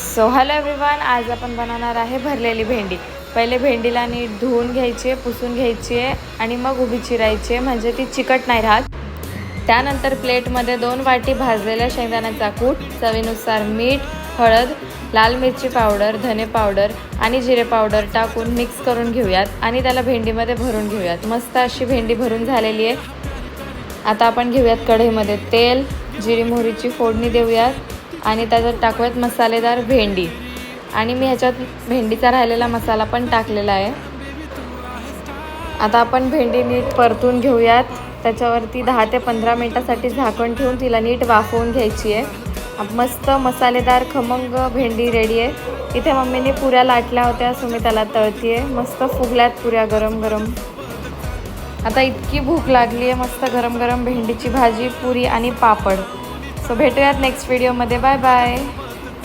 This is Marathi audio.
सो हॅलो एव्हरीवन, आज आपण बनवणार आहे भरलेली भेंडी। पहिले भेंडीला नीट धुवून घ्यायची, पुसून घ्यायची आणि मग उभी चिरायची, म्हणजे ती चिकट नाही राहत। त्यानंतर प्लेटमध्ये 2 वाटी भाजलेल्या शेंगदाण्याचा कूट, चवीनुसार मीठ, हळद, लाल मिरची पावडर, धने पावडर आणि जिरे पावडर टाकून मिक्स करून घेऊयात आणि त्याला भेंडीमध्ये भरून घेऊयात। मस्त अशी भेंडी भरून झालेली आहे। आता आपण घेऊयात कढईमध्ये तेल, जिरी मोहरीची फोडणी देऊयात आणि त्याच्यात टाकूयात मसालेदार भेंडी आणि मी ह्याच्यात भेंडीचा राहिलेला मसाला पण टाकलेला आहे। आता आपण भेंडी नीट परतून घेऊयात। त्याच्यावरती 10 ते 15 मिनिटासाठी झाकण ठेवून तिला नीट वाफवून घ्यायची आहे। मस्त मसालेदार खमंग भेंडी रेडी आहे। इथे मम्मीने पुऱ्या लाटल्या होत्या, सो मी त्याला तळतीये। मस्त फुगल्यात पुऱ्या गरम गरम। आता इतकी भूक लागली आहे, मस्त गरम गरम भेंडीची भाजी, पुरी आणि पापड। सो भेटूयात नेक्स्ट व्हिडिओमध्ये। Bye bye.